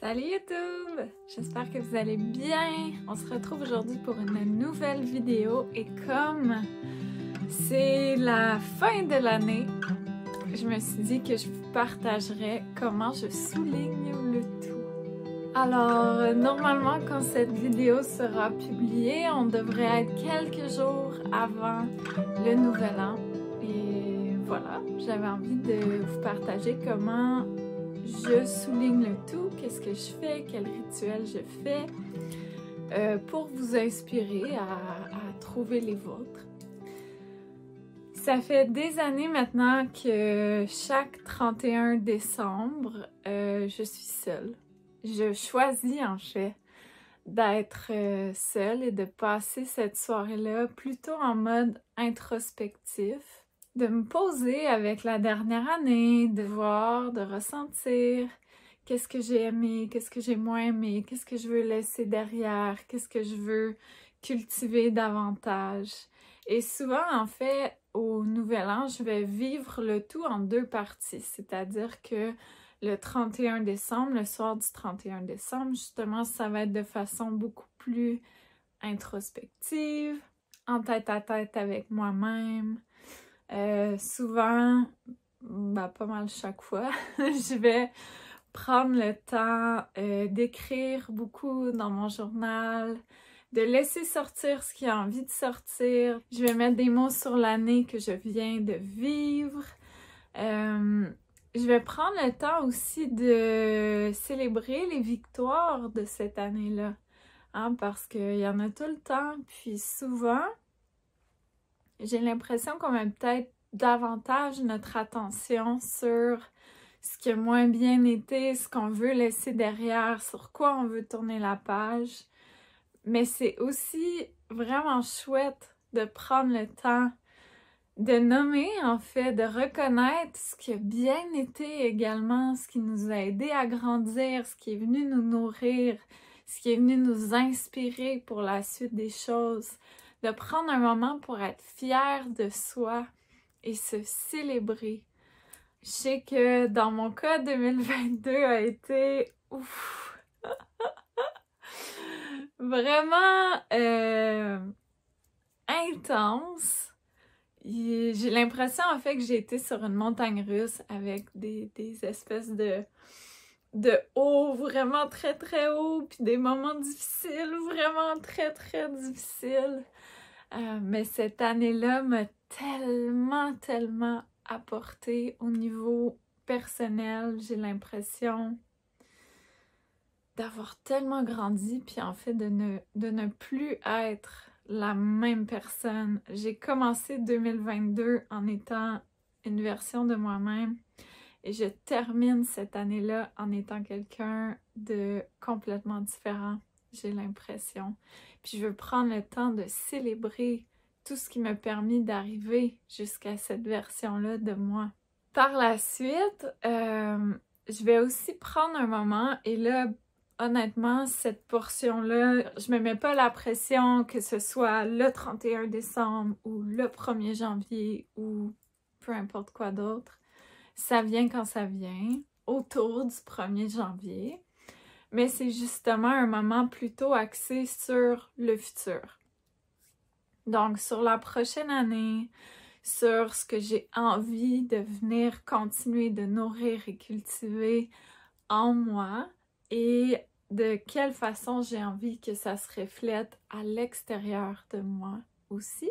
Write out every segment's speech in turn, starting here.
Salut YouTube! J'espère que vous allez bien. On se retrouve aujourd'hui pour une nouvelle vidéo et comme c'est la fin de l'année, je me suis dit que je vous partagerais comment je souligne le tout. Alors, normalement, quand cette vidéo sera publiée, on devrait être quelques jours avant le nouvel an. Et voilà, j'avais envie de vous partager comment je souligne le tout, qu'est-ce que je fais, quel rituel je fais, pour vous inspirer à trouver les vôtres. Ça fait des années maintenant que chaque 31 décembre, je suis seule. Je choisis en fait d'être seule et de passer cette soirée-là plutôt en mode introspectif. De me poser avec la dernière année, de voir, de ressentir qu'est-ce que j'ai aimé, qu'est-ce que j'ai moins aimé, qu'est-ce que je veux laisser derrière, qu'est-ce que je veux cultiver davantage. Et souvent, en fait, au Nouvel An, je vais vivre le tout en deux parties, c'est-à-dire que le 31 décembre, le soir du 31 décembre, justement, ça va être de façon beaucoup plus introspective, en tête-à-tête avec moi-même. Souvent, pas mal chaque fois, je vais prendre le temps d'écrire beaucoup dans mon journal, de laisser sortir ce qui a envie de sortir. Je vais mettre des mots sur l'année que je viens de vivre. Je vais prendre le temps aussi de célébrer les victoires de cette année-là, hein, parce qu'il y en a tout le temps, puis souvent, j'ai l'impression qu'on met peut-être davantage notre attention sur ce qui a moins bien été, ce qu'on veut laisser derrière, sur quoi on veut tourner la page. Mais c'est aussi vraiment chouette de prendre le temps de nommer, en fait, de reconnaître ce qui a bien été également, ce qui nous a aidé à grandir, ce qui est venu nous nourrir, ce qui est venu nous inspirer pour la suite des choses. De prendre un moment pour être fier de soi et se célébrer. Je sais que dans mon cas, 2022 a été ouf, vraiment intense. J'ai l'impression en fait que j'ai été sur une montagne russe avec des espèces de hauts vraiment très très hauts, puis des moments difficiles, vraiment très très difficiles. Mais cette année-là m'a tellement apporté au niveau personnel. J'ai l'impression d'avoir tellement grandi, puis en fait de ne plus être la même personne. J'ai commencé 2022 en étant une version de moi-même et je termine cette année-là en étant quelqu'un de complètement différent, j'ai l'impression. Puis je veux prendre le temps de célébrer tout ce qui m'a permis d'arriver jusqu'à cette version-là de moi. Par la suite, je vais aussi prendre un moment et là, honnêtement, cette portion-là, je me mets pas la pression que ce soit le 31 décembre ou le 1er janvier ou peu importe quoi d'autre. Ça vient quand ça vient, autour du 1er janvier. Mais c'est justement un moment plutôt axé sur le futur. Donc, sur la prochaine année, sur ce que j'ai envie de venir continuer de nourrir et cultiver en moi et de quelle façon j'ai envie que ça se reflète à l'extérieur de moi aussi.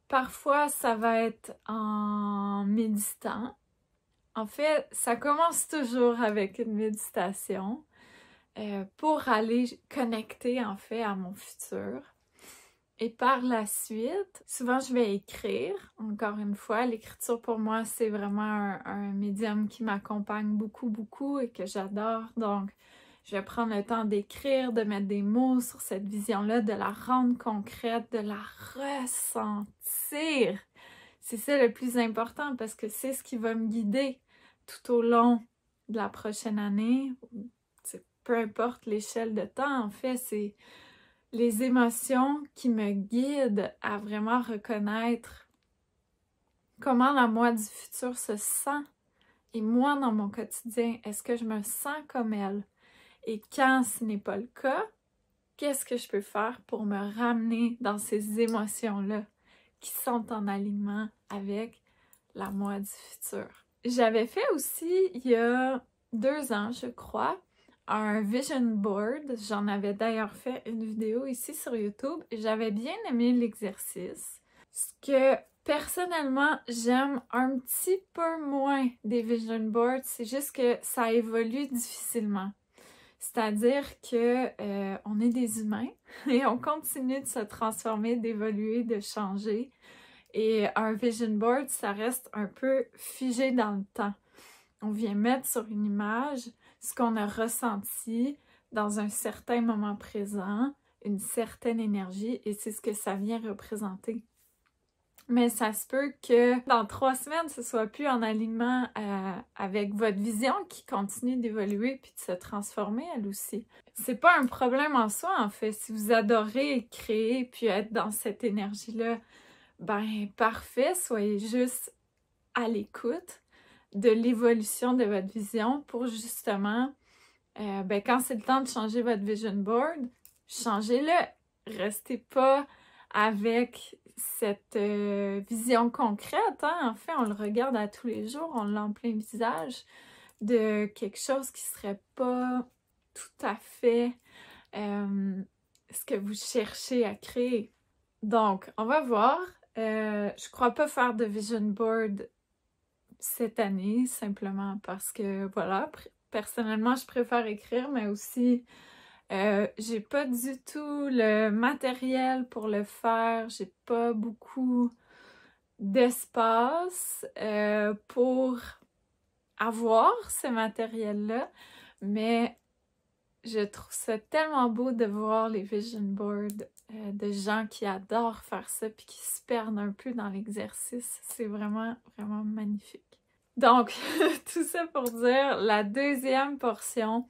Parfois, ça va être en méditant. En fait, ça commence toujours avec une méditation pour aller connecter en fait à mon futur. Et par la suite, souvent je vais écrire. Encore une fois, l'écriture pour moi, c'est vraiment un médium qui m'accompagne beaucoup et que j'adore. Donc, je vais prendre le temps d'écrire, de mettre des mots sur cette vision-là, de la rendre concrète, de la ressentir. C'est ça le plus important parce que c'est ce qui va me guider tout au long de la prochaine année. Peu importe l'échelle de temps, en fait, c'est les émotions qui me guident à vraiment reconnaître comment la moi du futur se sent Et moi, dans mon quotidien, est-ce que je me sens comme elle? Et quand ce n'est pas le cas, qu'est-ce que je peux faire pour me ramener dans ces émotions-là qui sont en alignement avec la moi du futur? J'avais fait aussi, il y a 2 ans, je crois, un vision board. J'en avais d'ailleurs fait une vidéo ici sur YouTube et j'avais bien aimé l'exercice. Ce que personnellement, j'aime un petit peu moins des vision boards, c'est juste que ça évolue difficilement. C'est-à-dire que on est des humains et on continue de se transformer, d'évoluer, de changer. Et un vision board, ça reste un peu figé dans le temps. On vient mettre sur une image ce qu'on a ressenti dans un certain moment présent, une certaine énergie, et c'est ce que ça vient représenter. Mais ça se peut que dans 3 semaines, ce soit plus en alignement avec votre vision qui continue d'évoluer puis de se transformer elle aussi. C'est pas un problème en soi, en fait. Si vous adorez créer puis être dans cette énergie-là, ben parfait, soyez juste à l'écoute de l'évolution de votre vision pour justement, quand c'est le temps de changer votre vision board, changez-le. Restez pas avec cette vision concrète, hein? En fait, on le regarde à tous les jours, on l'a en plein visage de quelque chose qui serait pas tout à fait ce que vous cherchez à créer. Donc, on va voir. Je crois pas faire de vision board cette année, simplement parce que, voilà, personnellement, je préfère écrire, mais aussi, j'ai pas du tout le matériel pour le faire, j'ai pas beaucoup d'espace pour avoir ce matériel-là, mais je trouve ça tellement beau de voir les vision boards de gens qui adorent faire ça puis qui se perdent un peu dans l'exercice. C'est vraiment, vraiment magnifique. Donc, tout ça pour dire, la deuxième portion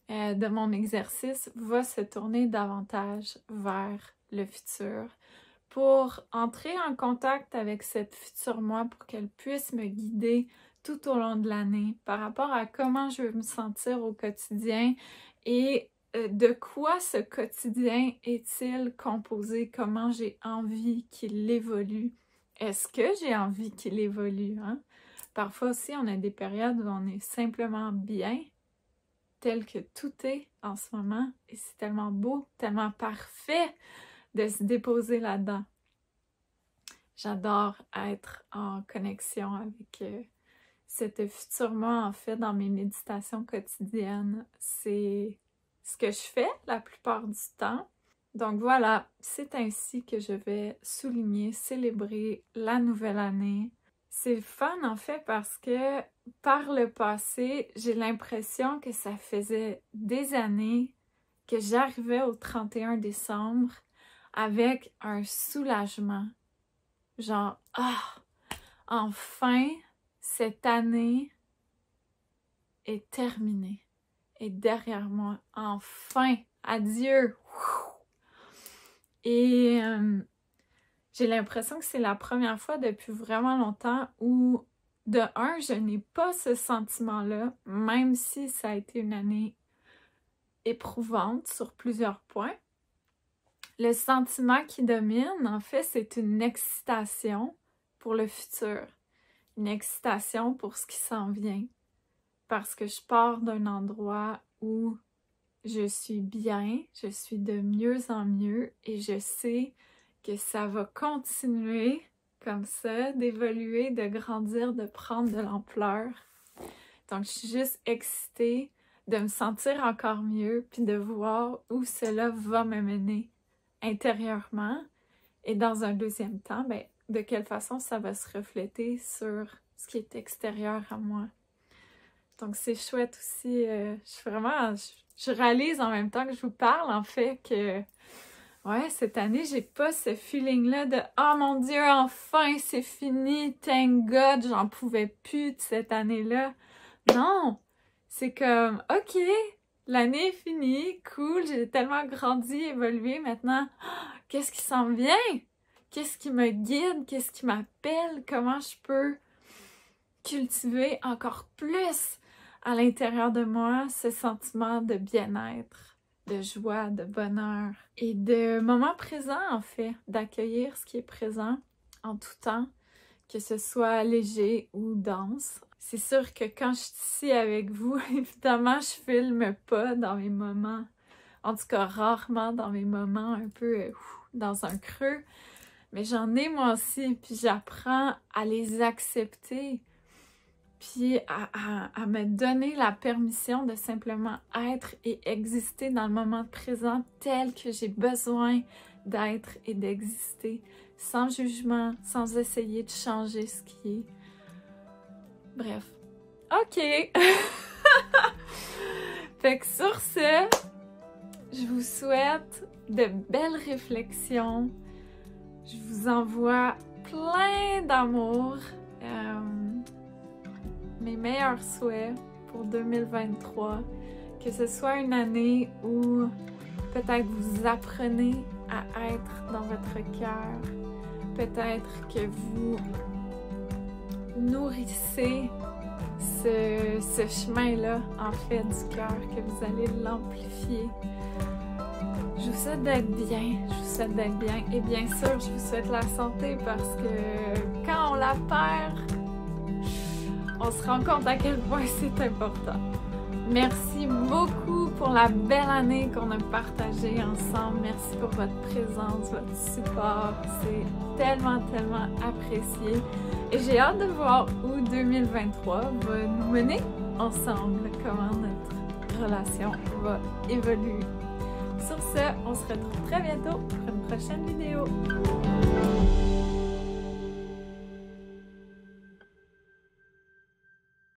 de mon exercice va se tourner davantage vers le futur pour entrer en contact avec cette future moi pour qu'elle puisse me guider tout au long de l'année par rapport à comment je veux me sentir au quotidien et de quoi ce quotidien est-il composé, comment j'ai envie qu'il évolue. Est-ce que j'ai envie qu'il évolue, hein? Parfois aussi, on a des périodes où on est simplement bien, tel que tout est en ce moment, et c'est tellement beau, tellement parfait de se déposer là-dedans. J'adore être en connexion avec cette future moi, en fait, dans mes méditations quotidiennes. C'est ce que je fais la plupart du temps. Donc voilà, c'est ainsi que je vais souligner, célébrer la nouvelle année. C'est fun en fait parce que par le passé, j'ai l'impression que ça faisait des années que j'arrivais au 31 décembre avec un soulagement. Genre, enfin, cette année est terminée, est derrière moi. Enfin, adieu! Et j'ai l'impression que c'est la première fois depuis vraiment longtemps où, de un, je n'ai pas ce sentiment-là, même si ça a été une année éprouvante sur plusieurs points. Le sentiment qui domine, en fait, c'est une excitation pour le futur, une excitation pour ce qui s'en vient, parce que je pars d'un endroit où je suis bien, je suis de mieux en mieux et je sais que ça va continuer comme ça, d'évoluer, de grandir, de prendre de l'ampleur. Donc, je suis juste excitée de me sentir encore mieux puis de voir où cela va me mener intérieurement. Et dans un deuxième temps, de quelle façon ça va se refléter sur ce qui est extérieur à moi. Donc, c'est chouette aussi. Je réalise en même temps que je vous parle, en fait, que ouais, cette année, j'ai pas ce feeling-là de « Oh mon Dieu, enfin, c'est fini, thank God, j'en pouvais plus de cette année-là. » Non! C'est comme « Ok, l'année est finie, cool, j'ai tellement grandi, évolué, maintenant, qu'est-ce qui s'en vient? Qu'est-ce qui me guide? Qu'est-ce qui m'appelle? Comment je peux cultiver encore plus à l'intérieur de moi ce sentiment de bien-être, de joie, de bonheur et de moment présent en fait, d'accueillir ce qui est présent en tout temps, que ce soit léger ou dense. C'est sûr que quand je suis ici avec vous, évidemment, je filme pas dans mes moments, en tout cas rarement dans mes moments un peu dans un creux, mais j'en ai moi aussi, puis j'apprends à les accepter, puis à me donner la permission de simplement être et exister dans le moment présent tel que j'ai besoin d'être et d'exister, sans jugement, sans essayer de changer ce qui est. Bref. OK! Fait que sur ce, je vous souhaite de belles réflexions. Je vous envoie plein d'amour. Mes meilleurs souhaits pour 2023. Que ce soit une année où peut-être vous apprenez à être dans votre cœur. Peut-être que vous nourrissez ce chemin-là, en fait, du cœur, que vous allez l'amplifier. Je vous souhaite d'être bien, je vous souhaite d'être bien. Et bien sûr, je vous souhaite la santé parce que quand on la perd, on se rend compte à quel point c'est important. Merci beaucoup pour la belle année qu'on a partagée ensemble. Merci pour votre présence, votre support. C'est tellement, tellement apprécié. Et j'ai hâte de voir où 2023 va nous mener ensemble, comment notre relation va évoluer. Sur ce, on se retrouve très bientôt pour une prochaine vidéo.